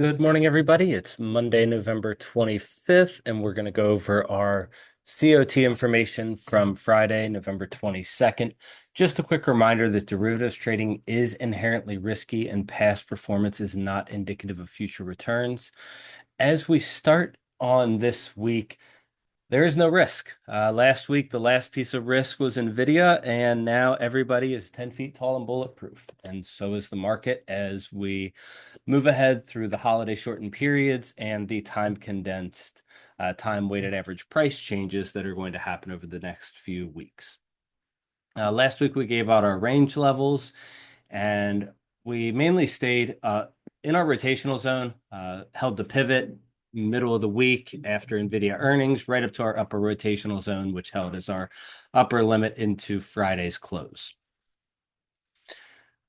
Good morning, everybody. It's Monday, November 25th, and we're going to go over our COT information from Friday, November 22nd. Just a quick reminder that derivatives trading is inherently risky and past performance is not indicative of future returns. As we start on this week, there is no risk. Last week, the last piece of risk was NVIDIA, and now everybody is 10 feet tall and bulletproof. And so is the market as we move ahead through the holiday shortened periods and the time condensed, time weighted average price changes that are going to happen over the next few weeks. Last week, we gave out our range levels, and we mainly stayed in our rotational zone, held the pivot middle of the week after NVIDIA earnings, right up to our upper rotational zone, which held as our upper limit into Friday's close.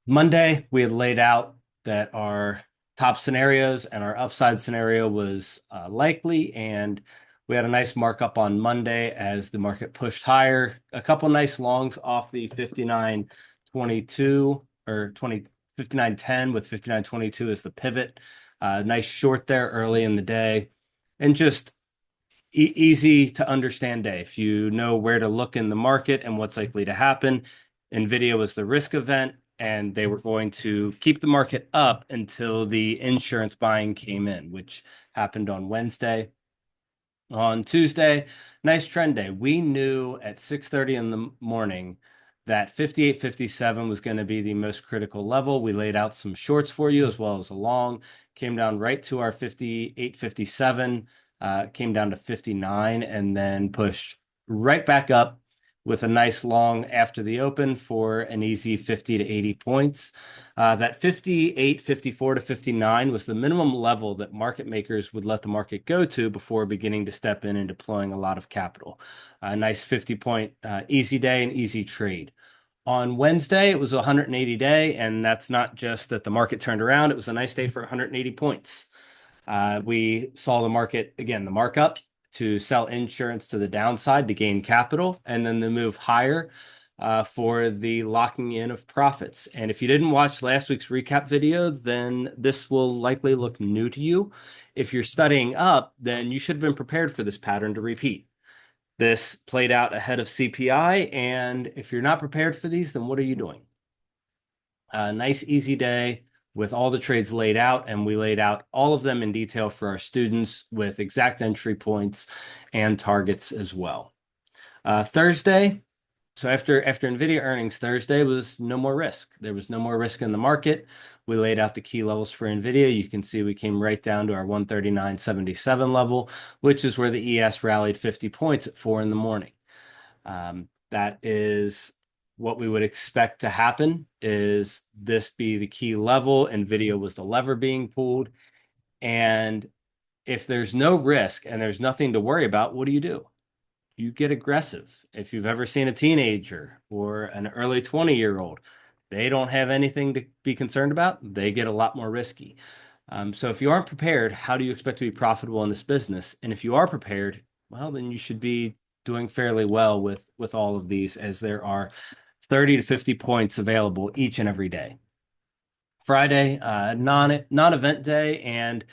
Monday, we had laid out that our top scenarios and our upside scenario was likely, and we had a nice markup on Monday as the market pushed higher. A couple nice longs off the 59.22 or 59.10 with 59.22 as the pivot. Nice short there early in the day, and just easy to understand day. If you know where to look in the market and what's likely to happen, NVIDIA was the risk event, and they were going to keep the market up until the insurance buying came in, which happened on Wednesday. On Tuesday, nice trend day. We knew at 6:30 in the morning that 58.57 was going to be the most critical level. We laid out some shorts for you as well as a long. Came down right to our 58.57, came down to 59, and then pushed right back up with a nice long after the open for an easy 50 to 80 points. That 58, 54 to 59 was the minimum level that market makers would let the market go to before beginning to step in and deploying a lot of capital. A nice 50-point easy day and easy trade. On Wednesday, it was a 180 day, and that's not just that the market turned around. It was a nice day for 180 points. We saw the market, again, the markup to sell insurance to the downside to gain capital, and then the move higher for the locking in of profits. And if you didn't watch last week's recap video, then this will likely look new to you. If you're studying up, then you should have been prepared for this pattern to repeat. This played out ahead of CPI, and if you're not prepared for these, then what are you doing? A nice, easy day with all the trades laid out, and we laid out all of them in detail for our students with exact entry points and targets as well. Thursday, so after NVIDIA earnings, Thursday was no more risk. There was no more risk in the market. We laid out the key levels for NVIDIA. You can see we came right down to our 139.77 level, which is where the ES rallied 50 points at 4 in the morning. That is what we would expect to happen, is this be the key level. NVIDIA was the lever being pulled. And if there's no risk and there's nothing to worry about, what do? You get aggressive. If you've ever seen a teenager or an early 20-year-old, they don't have anything to be concerned about. They get a lot more risky. So if you aren't prepared, how do you expect to be profitable in this business? And if you are prepared, well, then you should be doing fairly well with all of these, as there are 30 to 50 points available each and every day. Friday, non-event day, and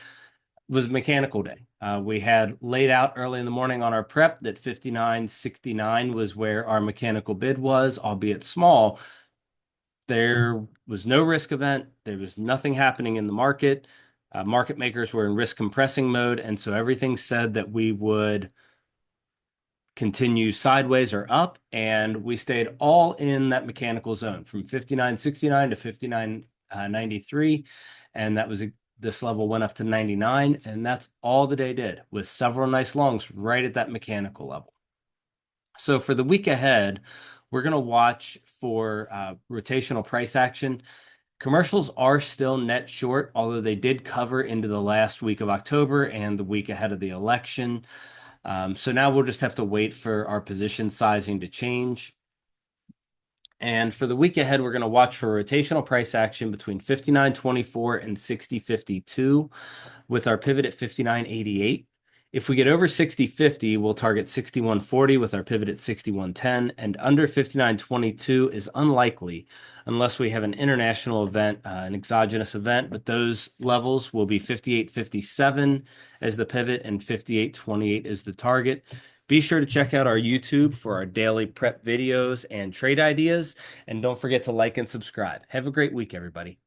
was mechanical day. We had laid out early in the morning on our prep that 59.69 was where our mechanical bid was, albeit small. There was no risk event. There was nothing happening in the market. Market makers were in risk compressing mode, and so everything said that we would continue sideways or up, and we stayed all in that mechanical zone from 59.69 to 59.93, and that was this level went up to 99, and that's all the day did, with several nice longs right at that mechanical level. So for the week ahead, we're going to watch for rotational price action. Commercials are still net short, although they did cover into the last week of October and the week ahead of the election. So now we'll just have to wait for our position sizing to change. And for the week ahead, we're going to watch for rotational price action between 59.24 and 60.52 with our pivot at 59.88. If we get over 60.50, we'll target 61.40 with our pivot at 61.10, and under 59.22 is unlikely unless we have an international event, an exogenous event, but those levels will be 58.57 as the pivot and 58.28 is the target. Be sure to check out our YouTube for our daily prep videos and trade ideas, and don't forget to like and subscribe. Have a great week, everybody.